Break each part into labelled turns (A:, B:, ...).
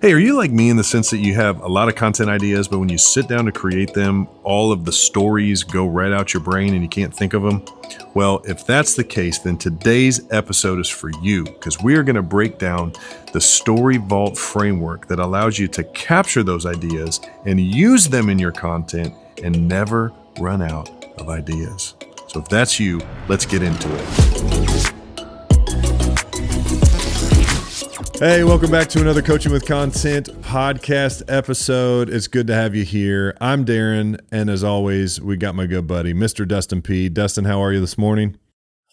A: Hey, are you like me in the sense that you have a lot of content ideas, but when you sit down to create them, all of the stories go right out your brain and you can't think of them? Well, if that's the case, then today's episode is for you because we are going to break down the Story Vault framework that allows you to capture those ideas and use them in your content and never run out of ideas. So if that's you, let's get into it. Hey, welcome back to another Coaching with Content podcast episode. It's good to have you here. I'm Darren, and as always, we got my good buddy, Mr. Dustin P. Dustin, how are you this morning?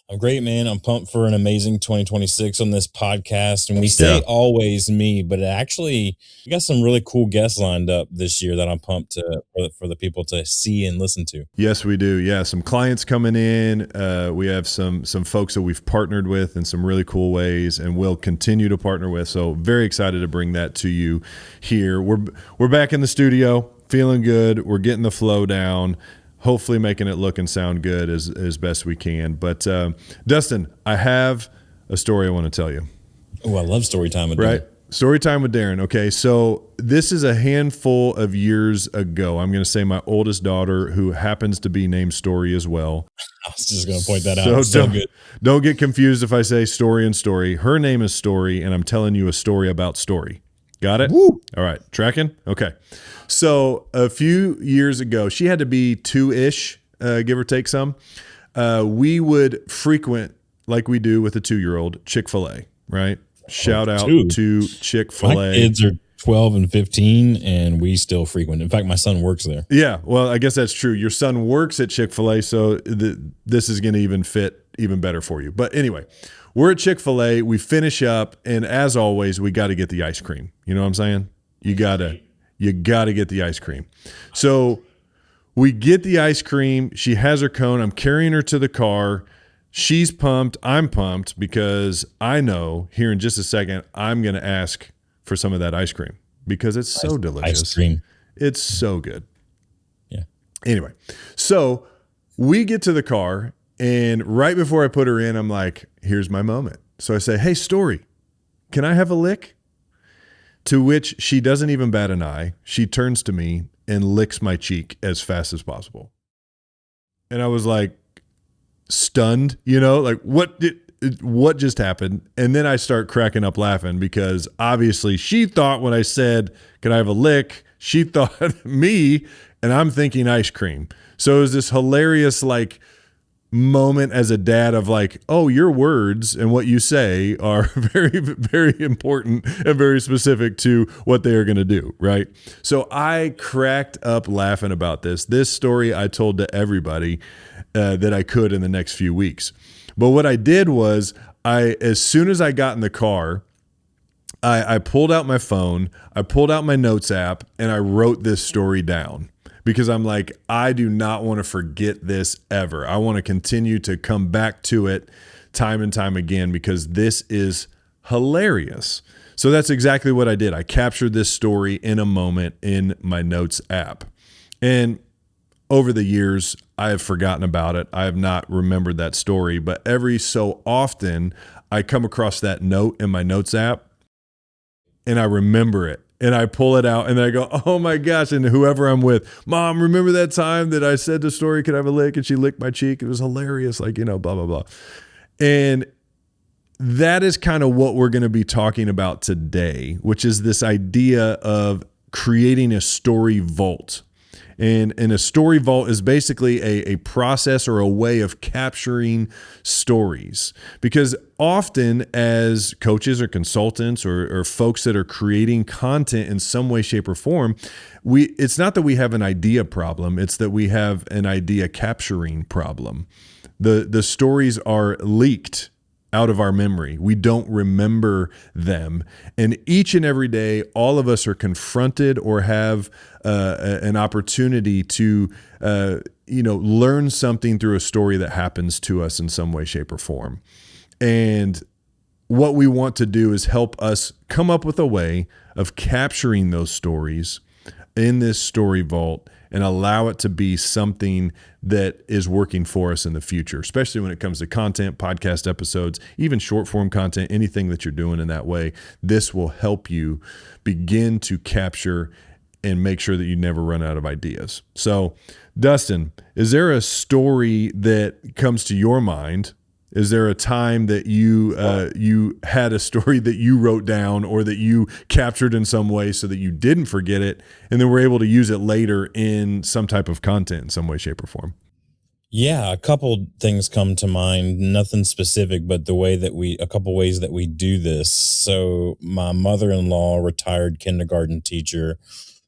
B: I'm great, man. I'm pumped for an amazing 2026 on this podcast. And we say always me, but actually, we got some really cool guests lined up this year that I'm pumped for the people to see and listen to.
A: Yes, we do. Yeah, some clients coming in. We have some folks that we've partnered with in some really cool ways and will continue to partner with. So very excited to bring that to you here. We're back in the studio, feeling good. We're getting the flow down. Hopefully making it look and sound good as best we can. But Dustin, I have a story I want to tell you.
B: Oh, I love story time with Darren.
A: Right? Story time with Darren. Okay, so this is a handful of years ago. I'm going to say my oldest daughter, who happens to be named Story as well.
B: I was just going to point that out. So good.
A: Don't get confused if I say Story and Story. Her name is Story, and I'm telling you a story about Story. Got it?
B: Woo.
A: All right. Tracking? Okay. So a few years ago, she had to be 2-ish, give or take some. We would frequent, like we do with a 2-year-old, Chick-fil-A, right? Shout out to Chick-fil-A.
B: My kids are 12 and 15, and we still frequent. In fact, my son works there.
A: Yeah. Well, I guess that's true. Your son works at Chick-fil-A, so this is going to even fit even better for you. But anyway, we're at Chick-fil-A. We finish up, and as always, we got to get the ice cream. You know what I'm saying? You got to get the ice cream. So we get the ice cream. She has her cone. I'm carrying her to the car. She's pumped. I'm pumped because I know here in just a second, I'm going to ask for some of that ice cream because it's so delicious.
B: Ice cream.
A: It's so good.
B: Yeah.
A: Anyway, so we get to the car, and right before I put her in, I'm like, here's my moment. So I say, hey, Story, can I have a lick? To which she doesn't even bat an eye. She turns to me and licks my cheek as fast as possible. And I was like stunned, like what just happened? And then I start cracking up laughing because obviously she thought when I said, can I have a lick? She thought me, and I'm thinking ice cream. So it was this hilarious moment as a dad of oh, your words and what you say are very, very important and very specific to what they are going to do, right? So I cracked up laughing about this. This story I told to everybody that I could in the next few weeks. But what I did was as soon as I got in the car, I pulled out my phone, I pulled out my notes app, and I wrote this story down. Because I'm like, I do not want to forget this ever. I want to continue to come back to it time and time again because this is hilarious. So that's exactly what I did. I captured this story in a moment in my notes app. And over the years, I have forgotten about it. I have not remembered that story. But every so often, I come across that note in my notes app and I remember it. And I pull it out and I go, oh my gosh. And whoever I'm with, Mom, remember that time that I said to Story, could I have a lick? And she licked my cheek. It was hilarious. Blah, blah, blah. And that is kind of what we're going to be talking about today, which is this idea of creating a story vault. And a story vault is basically a process or a way of capturing stories. Because often as coaches or consultants or folks that are creating content in some way, shape, or form, it's not that we have an idea problem, it's that we have an idea capturing problem. The stories are leaked out of our memory. We don't remember them. And each and every day, all of us are confronted or have an opportunity to, learn something through a story that happens to us in some way, shape, or form. And what we want to do is help us come up with a way of capturing those stories in this story vault and allow it to be something that is working for us in the future, especially when it comes to content, podcast episodes, even short form content, anything that you're doing in that way. This will help you begin to capture and make sure that you never run out of ideas. So, Dustin, is there a story that comes to your mind? Is there a time that you had a story that you wrote down or that you captured in some way so that you didn't forget it and then were able to use it later in some type of content in some way, shape, or form?
B: Yeah, a couple things come to mind, nothing specific, but a couple ways that we do this. So my mother-in-law, retired kindergarten teacher,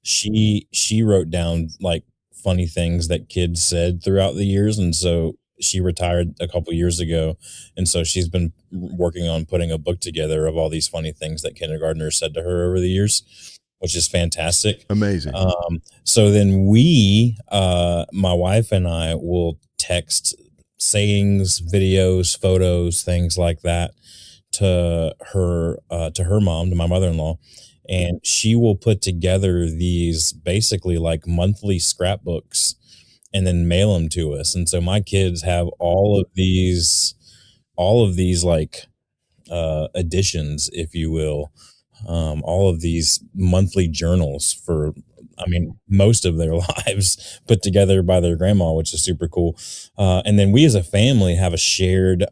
B: she wrote down like funny things that kids said throughout the years. And so she retired a couple years ago. And so she's been working on putting a book together of all these funny things that kindergartners said to her over the years, which is fantastic.
A: Amazing.
B: So then my wife and I will text sayings, videos, photos, things like that to her mom, to my mother-in-law. And she will put together these basically like monthly scrapbooks and then mail them to us. And so my kids have all of these like editions, if you will, all of these monthly journals for, most of their lives put together by their grandma, which is super cool. And then we as a family have a shared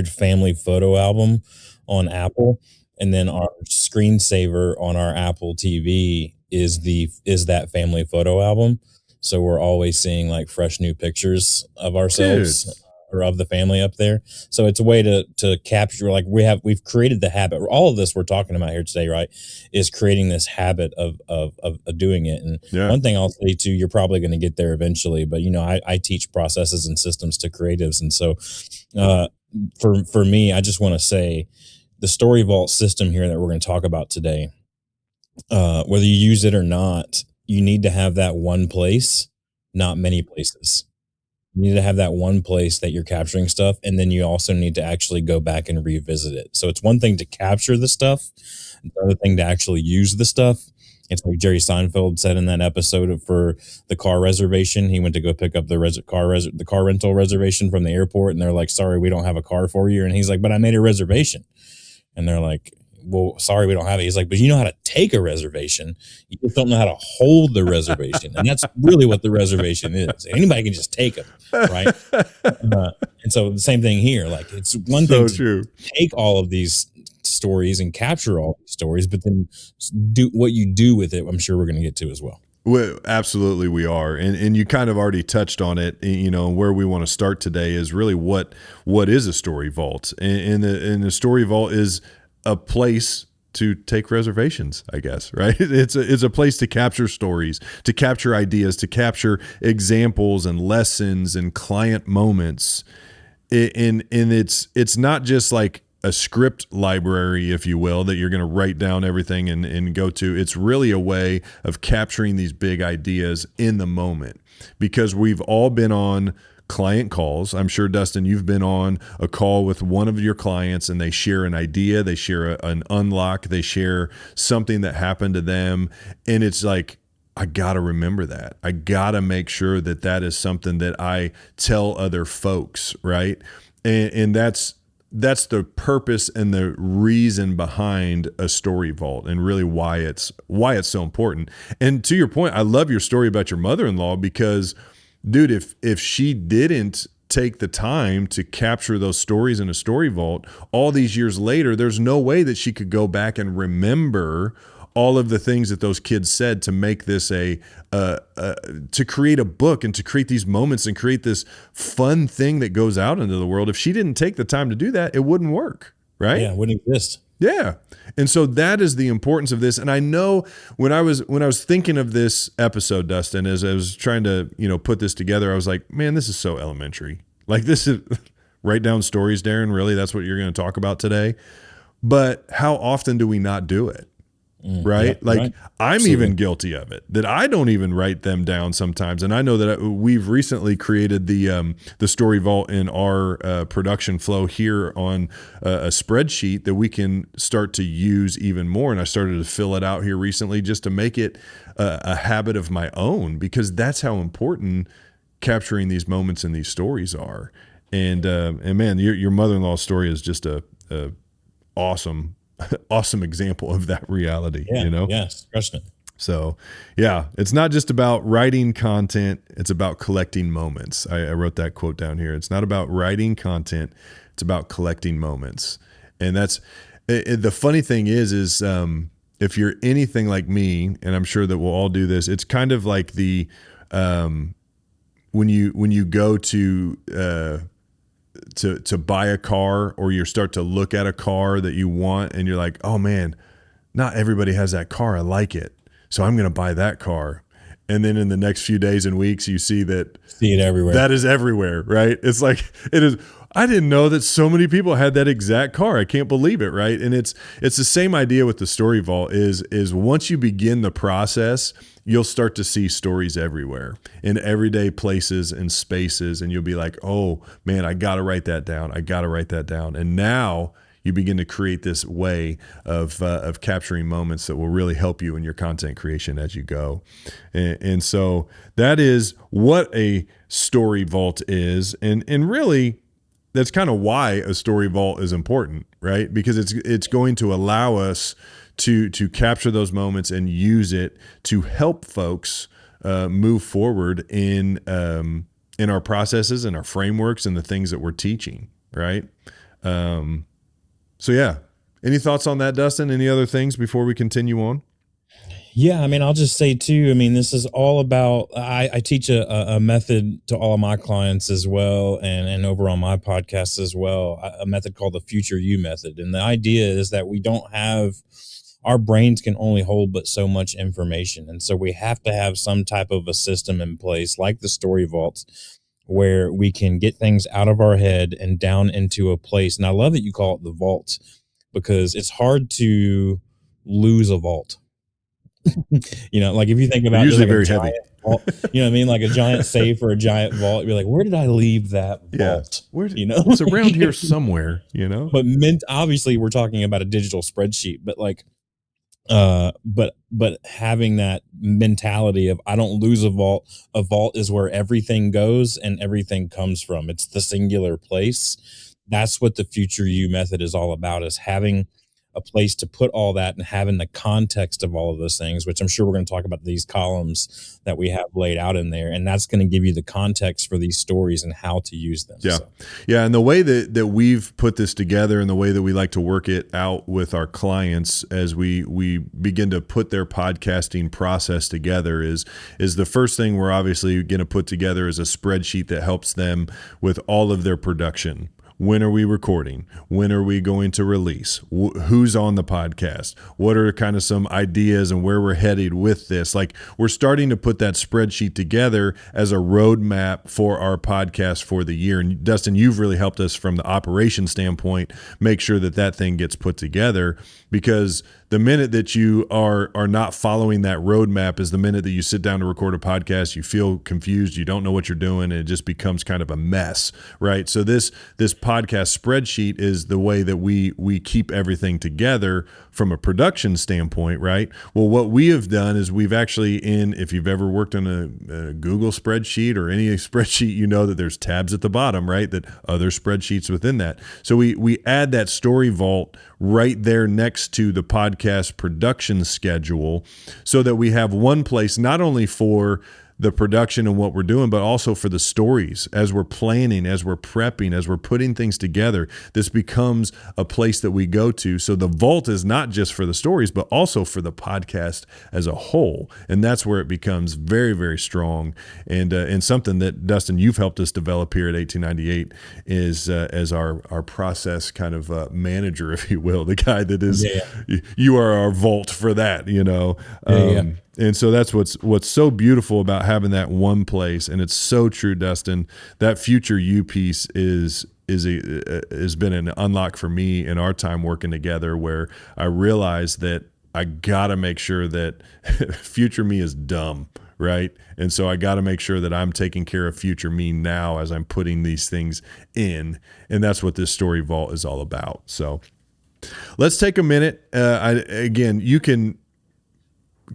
B: family photo album on Apple. And then our screensaver on our Apple TV is that family photo album. So we're always seeing like fresh new pictures of ourselves. Dude. Or of the family up there. So it's a way to capture, like we've created the habit. All of this we're talking about here today, right, is creating this habit of doing it. And one thing I'll say too, you're probably going to get there eventually, but I teach processes and systems to creatives. And so for me, I just want to say the Story Vault system here that we're going to talk about today, whether you use it or not, you need to have that one place, not many places. You need to have that one place that you're capturing stuff, and then you also need to actually go back and revisit it. So it's one thing to capture the stuff, the other thing to actually use the stuff. It's like Jerry Seinfeld said in that episode for the car reservation. He went to go pick up the car rental reservation from the airport, and they're like, "Sorry, we don't have a car for you." And he's like, "But I made a reservation." And they're like, "Well, sorry, we don't have it." He's like, "But you know how to take a reservation. You just don't know how to hold the reservation." And that's really what the reservation is. Anybody can just take them, right? And so the same thing here. Like, it's one thing to take all of these stories and capture all these stories, but then do what you do with it. I'm sure we're going to get to as well.
A: Well, absolutely we are. And you kind of already touched on it, where we want to start today is really what is a story vault. And the story vault is a place to take reservations, I guess, right? It's a place to capture stories, to capture ideas, to capture examples and lessons and client moments. And it's not just like a script library, if you will, that you're going to write down everything and go to. It's really a way of capturing these big ideas in the moment, because we've all been on client calls. I'm sure, Dustin, you've been on a call with one of your clients and they share an idea, they share an unlock, they share something that happened to them. And it's like, I got to remember that. I got to make sure that is something that I tell other folks, right? And that's the purpose and the reason behind a story vault, and really why it's so important. And to your point, I love your story about your mother-in-law, because dude, if she didn't take the time to capture those stories in a story vault, all these years later, there's no way that she could go back and remember all of the things that those kids said to make this to create a book and to create these moments and create this fun thing that goes out into the world. If she didn't take the time to do that, it wouldn't work, right?
B: Yeah, it wouldn't exist.
A: Yeah. And so that is the importance of this. And I know when I was thinking of this episode, Dustin, as I was trying to, put this together, I was like, man, this is so elementary. Like, this is write down stories, Darren. Really? That's what you're going to talk about today. But how often do we not do it? right?
B: Yeah,
A: Like
B: right.
A: I'm
B: Absolutely.
A: even guilty of it, that I don't even write them down sometimes. And I know that we've recently created the story vault in our production flow here on a spreadsheet that we can start to use even more. And I started to fill it out here recently just to make it a habit of my own, because that's how important capturing these moments and these stories are. And man, your mother-in-law's story is just a awesome awesome example of that reality,
B: Yeah.
A: you know?
B: Yes. Crushing it.
A: So yeah, it's not just about writing content, it's about collecting moments. I wrote that quote down here. It's not about writing content, it's about collecting moments. And that's the funny thing is if you're anything like me, and I'm sure that we'll all do this, it's kind of like the when you go to buy a car, or you start to look at a car that you want and you're like, oh man, not everybody has that car. I like it. So I'm going to buy that car. And then in the next few days and weeks, you see that
B: See it everywhere.
A: that is everywhere, right? It's like, it is. I didn't know that so many people had that exact car. I can't believe it, right? And it's the same idea with the story vault is once you begin the process, you'll start to see stories everywhere in everyday places and spaces. And you'll be like, oh man, I got to write that down. I got to write that down. And now you begin to create this way of capturing moments that will really help you in your content creation as you go. And so that is what a story vault is. And really, that's kind of why a story vault is important, right? Because it's going to allow us to capture those moments and use it to help folks move forward in our processes and our frameworks and the things that we're teaching, right? So yeah, any thoughts on that, Dustin? Any other things before we continue on?
B: Yeah, I mean, I'll just say too, I mean, this is all about, I teach a method to all of my clients as well, and over on my podcast as well, a method called the future you method. And the idea is that we don't have, our brains can only hold but so much information. And so we have to have some type of a system in place, like the story vaults, where we can get things out of our head and down into a place. And I love that you call it the vault, because it's hard to lose a vault. Like if you think
A: They're
B: about just
A: usually
B: like a
A: very
B: giant
A: heavy.
B: vault, you know what I mean? Like a giant safe or a giant vault, you're like, where did I leave that
A: Yeah.
B: vault?
A: It's around here somewhere,
B: But obviously we're talking about a digital spreadsheet, but like, but having that mentality of, I don't lose a vault. A vault is where everything goes and everything comes from. It's the singular place. That's what the future you method is all about, is having a place to put all that and having the context of all of those things, which I'm sure we're going to talk about these columns that we have laid out in there. And that's going to give you the context for these stories and how to use them.
A: Yeah.
B: So.
A: Yeah. And the way that we've put this together and the way that we like to work it out with our clients as we begin to put their podcasting process together is the first thing we're obviously going to put together is a spreadsheet that helps them with all of their production. When are we recording? When are we going to release? Who's on the podcast? What are kind of some ideas and where we're headed with this? Like, we're starting to put that spreadsheet together as a roadmap for our podcast for the year. And Dustin, you've really helped us from the operation standpoint, make sure that thing gets put together, because the minute that you are not following that roadmap is the minute that you sit down to record a podcast, you feel confused, you don't know what you're doing, and it just becomes kind of a mess, right? So this podcast spreadsheet is the way that we keep everything together from a production standpoint, right? Well, what we have done is we've actually, if you've ever worked on a Google spreadsheet or any spreadsheet, you know that there's tabs at the bottom, right? That other spreadsheets within that. So we add that story vault right there next to the podcast production schedule, so that we have one place not only for the production and what we're doing, but also for the stories as we're planning, as we're prepping, as we're putting things together. This becomes a place that we go to. So the vault is not just for the stories, but also for the podcast as a whole. And that's where it becomes very, very strong. And something that, Dustin, you've helped us develop here at 1898 is as our process kind of manager, if you will, the guy that is, you are our vault for that, And so that's what's so beautiful about having that one place. And it's so true, Dustin. That future you piece has been an unlock for me in our time working together, where I realized that I got to make sure that future me is dumb, right? And so I got to make sure that I'm taking care of future me now as I'm putting these things in. And that's what this story vault is all about. So let's take a minute. Again, you can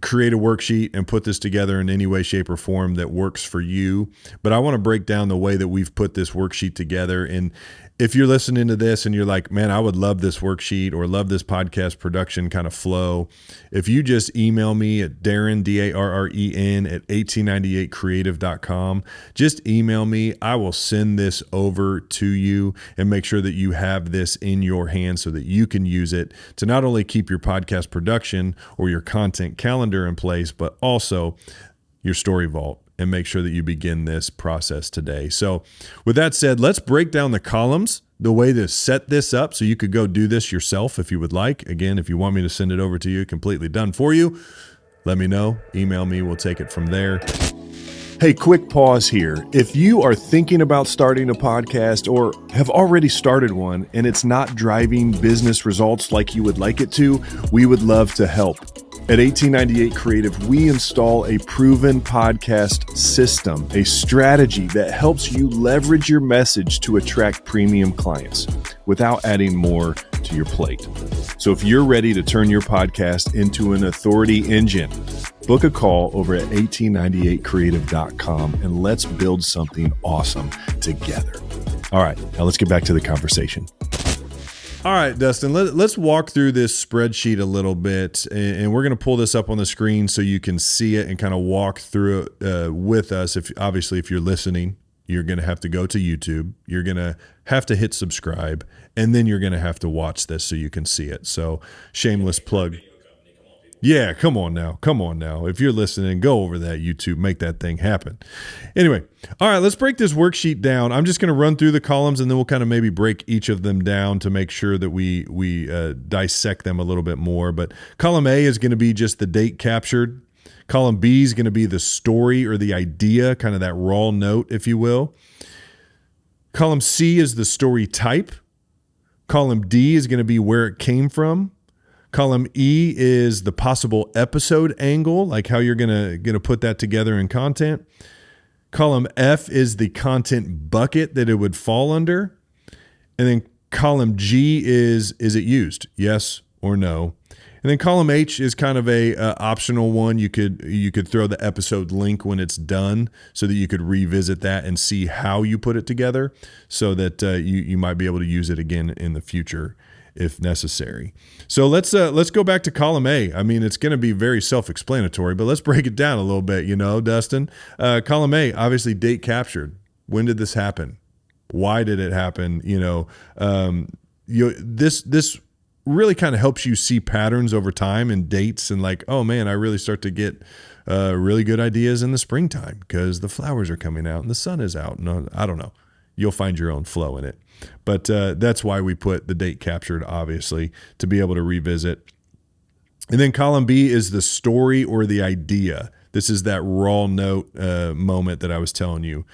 A: create a worksheet and put this together in any way, shape, or form that works for you. But I want to break down the way that we've put this worksheet together. And if you're listening to this and you're like, man, I would love this worksheet or love this podcast production kind of flow, if you just email me at Darren, Darren at 1898creative.com, just email me. I will send this over to you and make sure that you have this in your hands so that you can use it to not only keep your podcast production or your content calendar in place, but also your story vault, and make sure that you begin this process today. So with that said, let's break down the columns, the way to set this up so you could go do this yourself if you would like. Again, if you want me to send it over to you, completely done for you, let me know. Email me. We'll take it from there. Hey, quick pause here. If you are thinking about starting a podcast or have already started one and it's not driving business results like you would like it to, we would love to help. At 1898 Creative, we install a proven podcast system, a strategy that helps you leverage your message to attract premium clients without adding more to your plate. So if you're ready to turn your podcast into an authority engine, book a call over at 1898creative.com and let's build something awesome together. All right, now let's get back to the conversation. All right, Dustin, let's walk through this spreadsheet a little bit, and we're going to pull this up on the screen so you can see it and kind of walk through it with us. If you're listening, you're going to have to go to YouTube. You're going to have to hit subscribe, and then you're going to have to watch this so you can see it. So shameless plug. Yeah, come on now. If you're listening, go over that YouTube, make that thing happen. Anyway, all right, let's break this worksheet down. I'm just going to run through the columns, and then we'll kind of maybe break each of them down to make sure that we dissect them a little bit more. But column A is going to be just the date captured. Column B is going to be the story or the idea, kind of that raw note, if you will. Column C is the story type. Column D is going to be where it came from. Column E is the possible episode angle, like how you're gonna put that together in content. Column F is the content bucket that it would fall under. And then column G is it used? Yes or no? And then column H is kind of a optional one. You could throw the episode link when it's done so that you could revisit that and see how you put it together so that you might be able to use it again in the future if necessary. So let's go back to column A. I mean, it's going to be very self-explanatory, but let's break it down a little bit, Dustin. Column A, obviously date captured. When did this happen? Why did it happen? This really kind of helps you see patterns over time and dates and like, oh man, I really start to get really good ideas in the springtime because the flowers are coming out and the sun is out. No, I don't know. You'll find your own flow in it. But that's why we put the date captured, obviously, to be able to revisit. And then column B is the story or the idea. This is that raw note moment that I was telling you.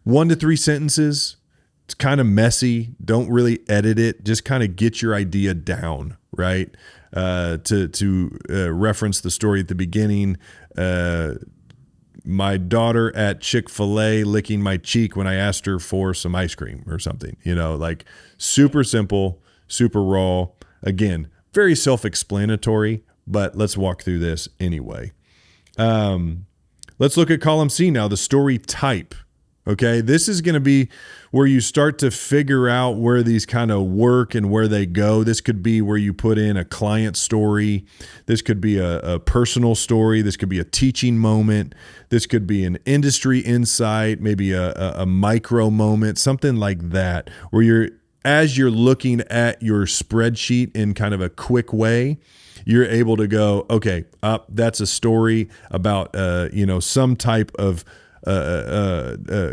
A: 1 to 3 sentences. It's kind of messy. Don't really edit it. Just kind of get your idea down, right? To reference the story at the beginning, my daughter at Chick-fil-A licking my cheek when I asked her for some ice cream or something, like super simple, super raw. Again, very self-explanatory, but let's walk through this anyway. Let's look at column C now, the story type. Okay, this is going to be where you start to figure out where these kind of work and where they go. This could be where you put in a client story. This could be a personal story. This could be a teaching moment. This could be an industry insight, maybe a micro moment, something like that, where as you're looking at your spreadsheet in kind of a quick way, you're able to go, okay, that's a story about, some type of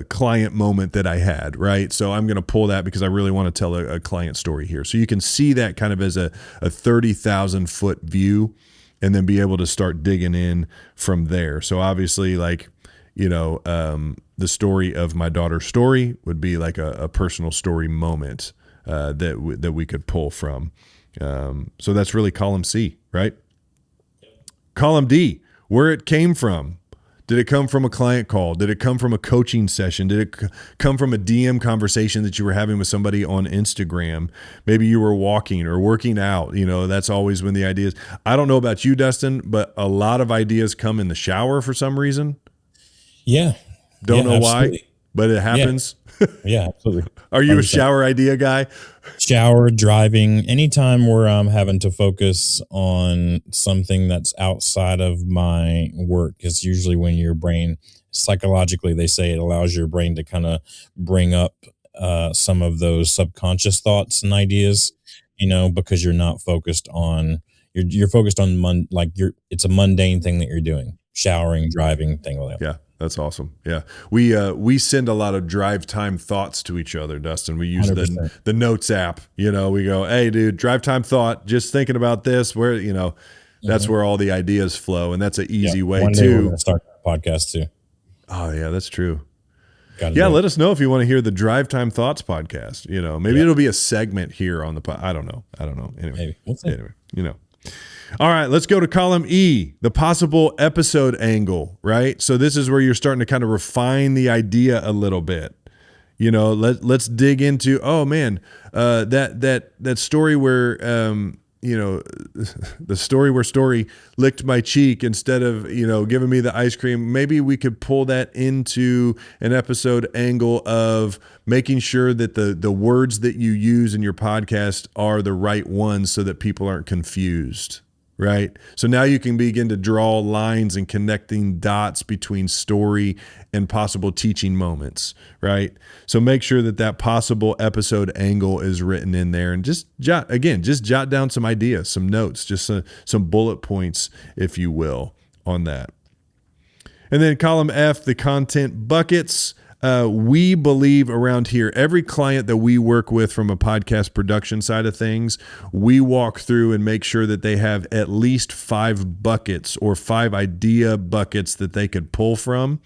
A: client moment that I had, right? So I'm going to pull that because I really want to tell a client story here. So you can see that kind of as a 30,000 foot view and then be able to start digging in from there. So obviously the story of my daughter's story would be like a personal story moment that we could pull from. So that's really column C, right? Column D, where it came from. Did it come from a client call? Did it come from a coaching session? Did it come from a DM conversation that you were having with somebody on Instagram? Maybe you were walking or working out. That's always when the ideas. I don't know about you, Dustin, but a lot of ideas come in the shower for some reason.
B: Yeah.
A: Don't know
B: absolutely.
A: why, but it happens.
B: Yeah, absolutely.
A: Are you
B: 100%.
A: a shower idea guy?
B: Shower, driving, anytime where I'm having to focus on something that's outside of my work is usually when your brain, psychologically, they say it allows your brain to kind of bring up some of those subconscious thoughts and ideas, because you're not focused on, you're focused on, it's a mundane thing that you're doing, showering, driving, thing like that.
A: Yeah. That's awesome. Yeah. We send a lot of drive time thoughts to each other, Dustin. We use
B: 100%.
A: the notes app, we go, hey dude, drive time thought, just thinking about this, where, that's where all the ideas flow. And that's an easy way
B: one day we're
A: to
B: gonna start a podcast too.
A: Oh yeah, that's true.
B: Gotta
A: let us know if you want to hear the Drive Time Thoughts podcast. Maybe it'll be a segment here on the I don't know. Anyway,
B: maybe. We'll see.
A: Anyway, All right, let's go to column E, the possible episode angle, right? So this is where you're starting to kind of refine the idea a little bit. Let's dig into, that story where, the story where Story licked my cheek instead of, giving me the ice cream. Maybe we could pull that into an episode angle of making sure that the words that you use in your podcast are the right ones so that people aren't confused. Right. So now you can begin to draw lines and connecting dots between story and possible teaching moments. Right. So make sure that possible episode angle is written in there, and just jot down some ideas, some notes, just some bullet points, if you will, on that. And then column F, the content buckets. We believe around here, every client that we work with from a podcast production side of things, we walk through and make sure that they have at least 5 buckets or 5 idea buckets that they could pull from,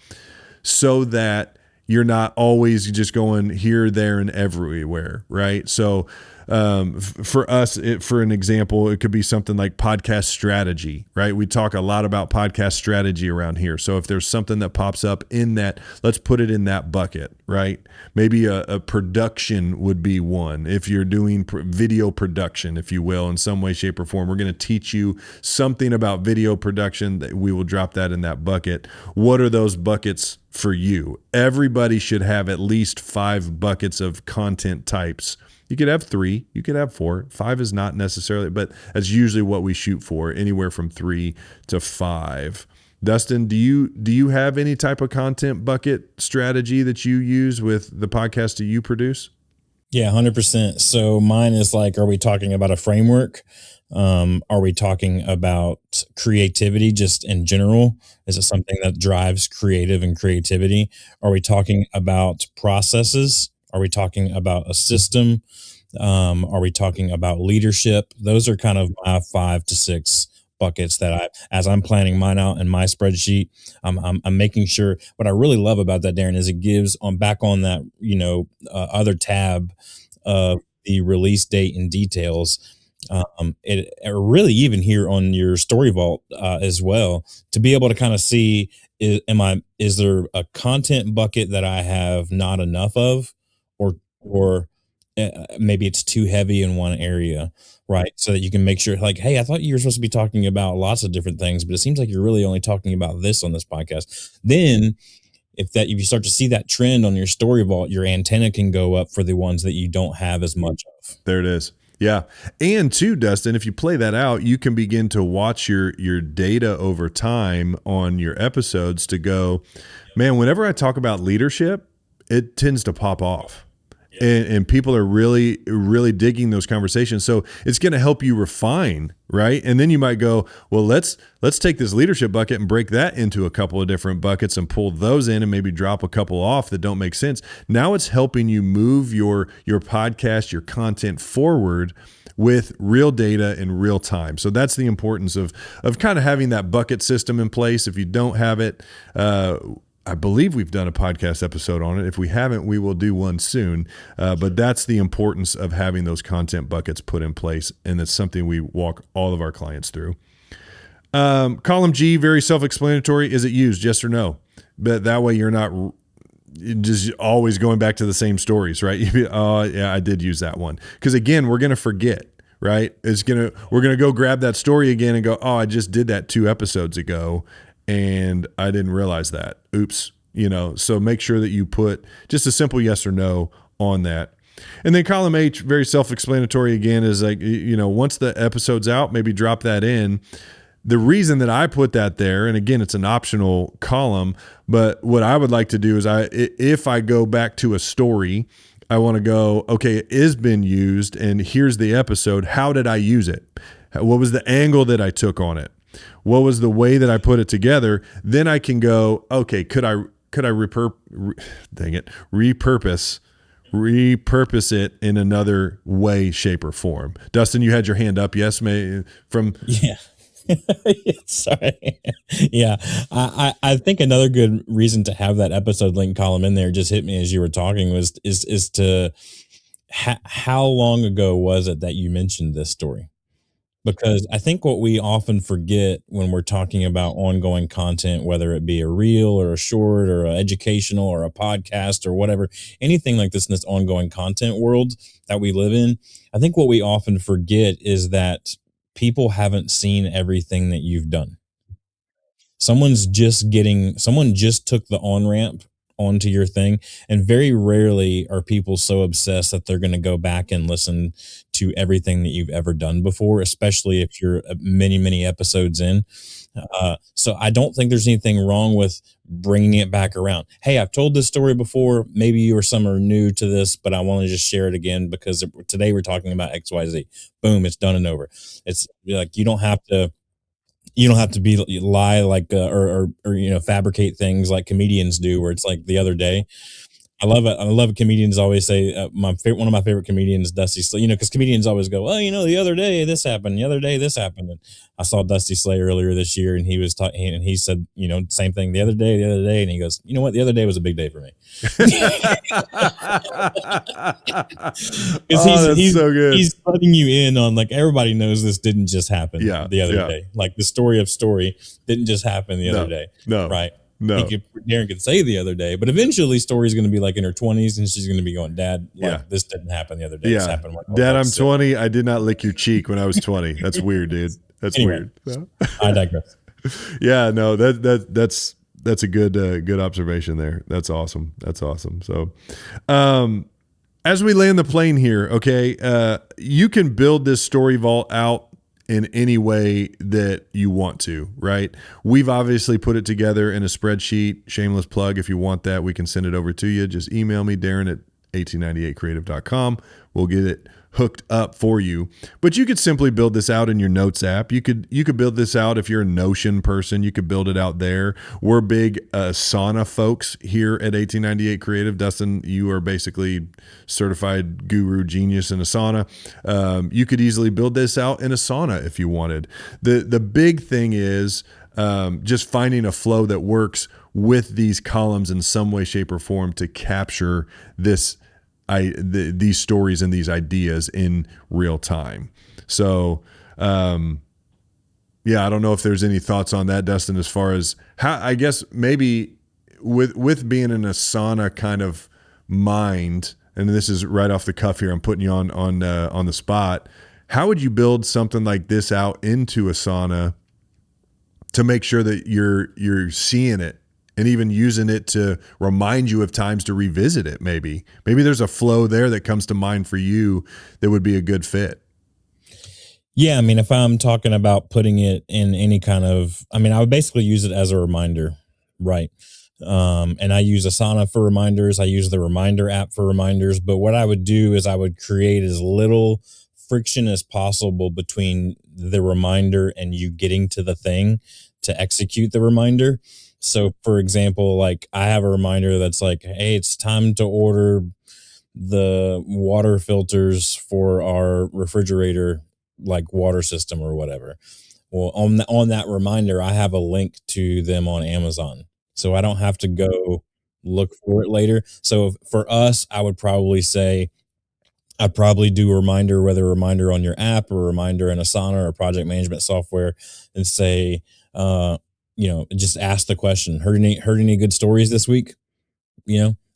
A: so that you're not always just going here, there, and everywhere, right? So for us, for an example, it could be something like podcast strategy, right? We talk a lot about podcast strategy around here. So if there's something that pops up in that, let's put it in that bucket, right? Maybe a production would be one. If you're doing video production, if you will, in some way, shape, or form, we're going to teach you something about video production. That we will drop that in that bucket. What are those buckets for you? Everybody should have at least 5 buckets of content types. You could have 3, you could have 4. 5 is not necessarily, but that's usually what we shoot for, anywhere from 3 to 5. Dustin, do you have any type of content bucket strategy that you use with the podcast that you produce?
B: Yeah, 100%. So mine is like, are we talking about a framework? Are we talking about creativity just in general? Is it something that drives creative and creativity? Are we talking about processes? Are we talking about a system? Are we talking about leadership? Those are kind of my 5 to 6 buckets that as I'm planning mine out in my spreadsheet, I'm making sure. What I really love about that, Darren, is it gives back on that, other tab of the release date and details. It really even here on your Story Vault as well, to be able to kind of see, is there a content bucket that I have not enough of, or maybe it's too heavy in one area, right? So that you can make sure, like, hey, I thought you were supposed to be talking about lots of different things, but it seems like you're really only talking about this on this podcast. Then if you start to see that trend on your Story Vault, your antenna can go up for the ones that you don't have as much of.
A: There it is. Yeah. And too, Dustin, if you play that out, you can begin to watch your data over time on your episodes to go, man, whenever I talk about leadership, it tends to pop off. And people are really, really digging those conversations. So it's going to help you refine, right? And then you might go, well, let's take this leadership bucket and break that into a couple of different buckets and pull those in and maybe drop a couple off that don't make sense. Now it's helping you move your podcast, your content forward with real data in real time. So that's the importance of kind of having that bucket system in place. If you don't have it, I believe we've done a podcast episode on it. If we haven't, we will do one soon. But that's the importance of having those content buckets put in place. And it's something we walk all of our clients through. Column G, very self-explanatory. Is it used? Yes or no? But that way you're not just always going back to the same stories, right? Oh, yeah, I did use that one. Because again, we're going to forget, right? We're going to go grab that story again and go, oh, I just did that 2 episodes ago and I didn't realize that. Oops. So make sure that you put just a simple yes or no on that. And then column H, very self-explanatory again, is like, once the episode's out, maybe drop that in. The reason that I put that there, and again, it's an optional column, but what I would like to do is if I go back to a story, I want to go, okay, it has been used and here's the episode. How did I use it? What was the angle that I took on it? What was the way that I put it together? Then I can go, okay, could I repurpose it in another way, shape, or form? Dustin, you had your hand up. Yes,
B: yeah. Sorry. Yeah. I think another good reason to have that episode link column in there just hit me as you were talking is to how long ago was it that you mentioned this story? Because I think what we often forget when we're talking about ongoing content, whether it be a reel or a short or an educational or a podcast or whatever, anything like this in this ongoing content world that we live in, I think what we often forget is that people haven't seen everything that you've done. Someone just took the on ramp onto your thing. And very rarely are people so obsessed that they're going to go back and listen to everything that you've ever done before, especially if you're many, many episodes in. So I don't think there's anything wrong with bringing it back around. Hey, I've told this story before. Maybe you or some are new to this, but I want to just share it again because today we're talking about XYZ. Boom, it's done and over. It's like you don't have to lie like or fabricate things like comedians do, where it's like the other day. I love it. I love it. Comedians always say one of my favorite comedians, Dusty Slay, because comedians always go, well, the other day this happened, the other day this happened. And I saw Dusty Slay earlier this year, and he was talking, and he said, same thing the other day, and he goes, you know what, the other day was a big day for me. He's so good. He's letting you in on like everybody knows this didn't just happen the other day. Like the story didn't just happen the other day.
A: No.
B: Right.
A: No.
B: Darren could say the other day, but eventually Story's going to be like in her 20s and she's going to be going, Dad, this didn't happen the other day. This happened
A: Dad, I'm 20. I did not lick your cheek when I was 20. That's weird, dude. That's weird.
B: I digress.
A: Yeah, no, that's a good observation there. That's awesome. So, as we land the plane here, okay, you can build this story vault out in any way that you want to, right? We've obviously put it together in a spreadsheet. Shameless plug. If you want that, we can send it over to you. Just email me, Darren at 1898creative.com. We'll get it hooked up for you. But you could simply build this out in your notes app. You could build this out if you're a Notion person. You could build it out there. We're big sauna folks here at 1898 Creative. Dustin, you are basically certified guru genius in a sauna. You could easily build this out in a sauna if you wanted. The big thing is just finding a flow that works with these columns in some way, shape, or form to capture these stories and these ideas in real time. So, I don't know if there's any thoughts on that, Dustin, as far as how, I guess maybe with being in a sauna kind of mind, and this is right off the cuff here, I'm putting you on the spot. How would you build something like this out into a sauna to make sure that you're seeing it and even using it to remind you of times to revisit it? Maybe there's a flow there that comes to mind for you that would be a good fit.
B: Yeah. I mean, if I'm talking about putting it in any kind of, I would basically use it as a reminder. Right. And I use Asana for reminders. I use the reminder app for reminders, but what I would do is I would create as little friction as possible between the reminder and you getting to the thing to execute the reminder. So for example, like I have a reminder that's like, hey, it's time to order the water filters for our refrigerator, like water system or whatever. Well, on that reminder, I have a link to them on Amazon. So I don't have to go look for it later. So for us, I would probably say, I'd probably do a reminder, whether a reminder on your app or a reminder in Asana or project management software, and say, just ask the question, heard any good stories this week?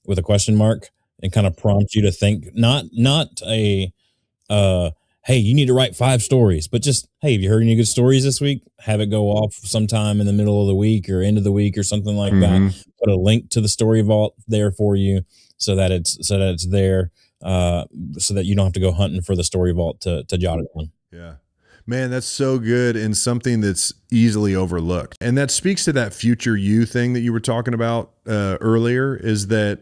B: With a question mark, and kind of prompt you to think, not a, uh, hey, you need to write 5 stories, but just, hey, have you heard any good stories this week? Have it go off sometime in the middle of the week or end of the week or something like that. Put a link to the story vault there for you so that it's there, so that you don't have to go hunting for the story vault to jot it down.
A: Yeah. Man, that's so good, and something that's easily overlooked. And that speaks to that future you thing that you were talking about earlier, is that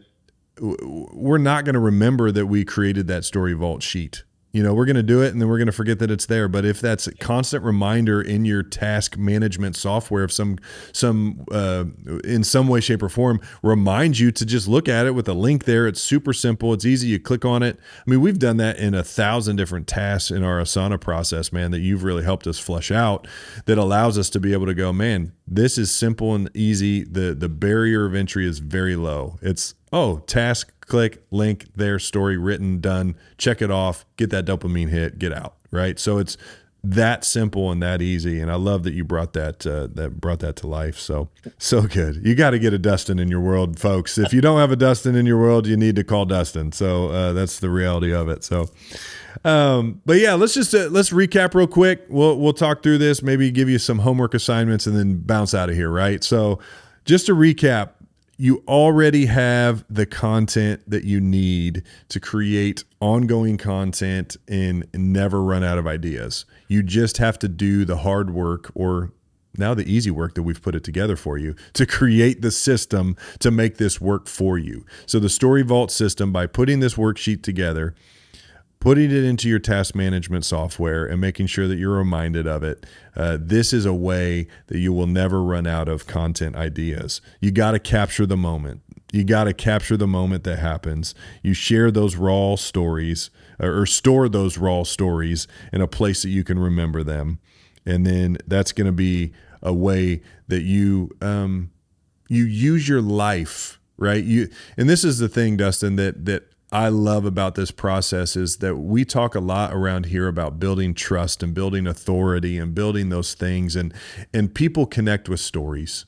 A: we're not going to remember that we created that story vault sheet. We're going to do it and then we're going to forget that it's there. But if that's a constant reminder in your task management software of some in some way, shape, or form, reminds you to just look at it with a link there. It's super simple. It's easy. You click on it. I mean, we've done that in 1,000 different tasks in our Asana process, man, that you've really helped us flesh out, that allows us to be able to go, man, this is simple and easy. The barrier of entry is very low. It's, task, click, link, there, story written, done, check it off, get that dopamine hit, get out, right? So it's that simple and that easy. And I love that you brought that to life. So good. You got to get a Dustin in your world, folks. If you don't have a Dustin in your world, you need to call Dustin. So that's the reality of it. So, but yeah, let's recap real quick. We'll talk through this, maybe give you some homework assignments and then bounce out of here, right? So just to recap, you already have the content that you need to create ongoing content and never run out of ideas. You just have to do the hard work, or now the easy work that we've put it together for you, to create the system to make this work for you. So the Story Vault system, by putting this worksheet together, putting it into your task management software and making sure that you're reminded of it, this is a way that you will never run out of content ideas. You got to capture the moment. You got to capture the moment that happens. You share those raw stories, or store those raw stories in a place that you can remember them. And then that's going to be a way that you use your life, right? And this is the thing, Dustin, that I love about this process, is that we talk a lot around here about building trust and building authority and building those things. And people connect with stories.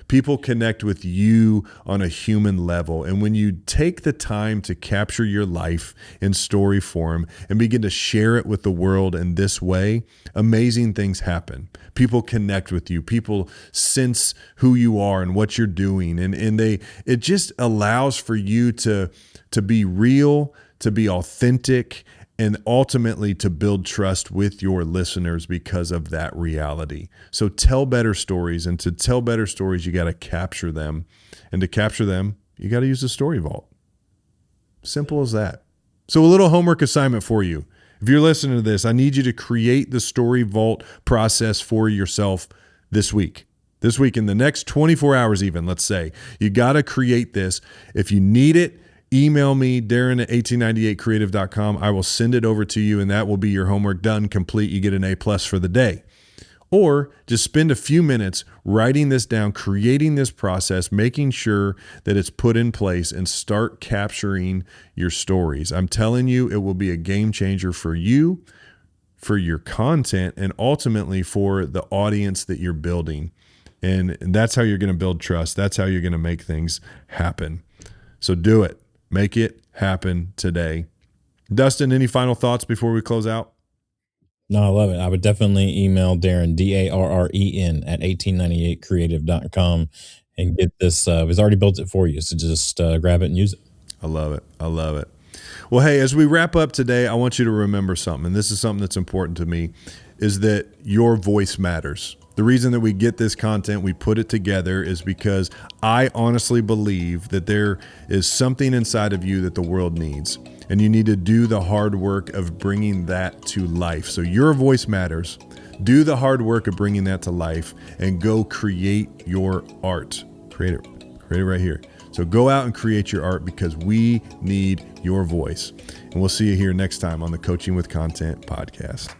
A: People connect with you on a human level. And when you take the time to capture your life in story form and begin to share it with the world in this way, amazing things happen. People connect with you. People sense who you are and what you're doing. And it just allows for you to be real, to be authentic, and ultimately to build trust with your listeners because of that reality. So tell better stories, and to tell better stories, you got to capture them. And to capture them, you got to use the Story Vault. Simple as that. So a little homework assignment for you. If you're listening to this, I need you to create the Story Vault process for yourself this week. This week, in the next 24 hours even, let's say. You got to create this. If you need it, email me, Darren at 1898creative.com. I will send it over to you, and that will be your homework done, complete. You get an A+ for the day. Or just spend a few minutes writing this down, creating this process, making sure that it's put in place, and start capturing your stories. I'm telling you, it will be a game changer for you, for your content, and ultimately for the audience that you're building. And that's how you're going to build trust. That's how you're going to make things happen. So do it. Make it happen today. Dustin, any final thoughts before we close out?
B: No, I love it. I would definitely email Darren, Darren, at 1898creative.com and get this. He's already built it for you. So just grab it and use it.
A: I love it. I love it. Well, hey, as we wrap up today, I want you to remember something. And this is something that's important to me, is that your voice matters. The reason that we get this content, we put it together, is because I honestly believe that there is something inside of you that the world needs. And you need to do the hard work of bringing that to life. So your voice matters. Do the hard work of bringing that to life, and go create your art. Create it right here. So go out and create your art, because we need your voice. And we'll see you here next time on the Coaching with Content podcast.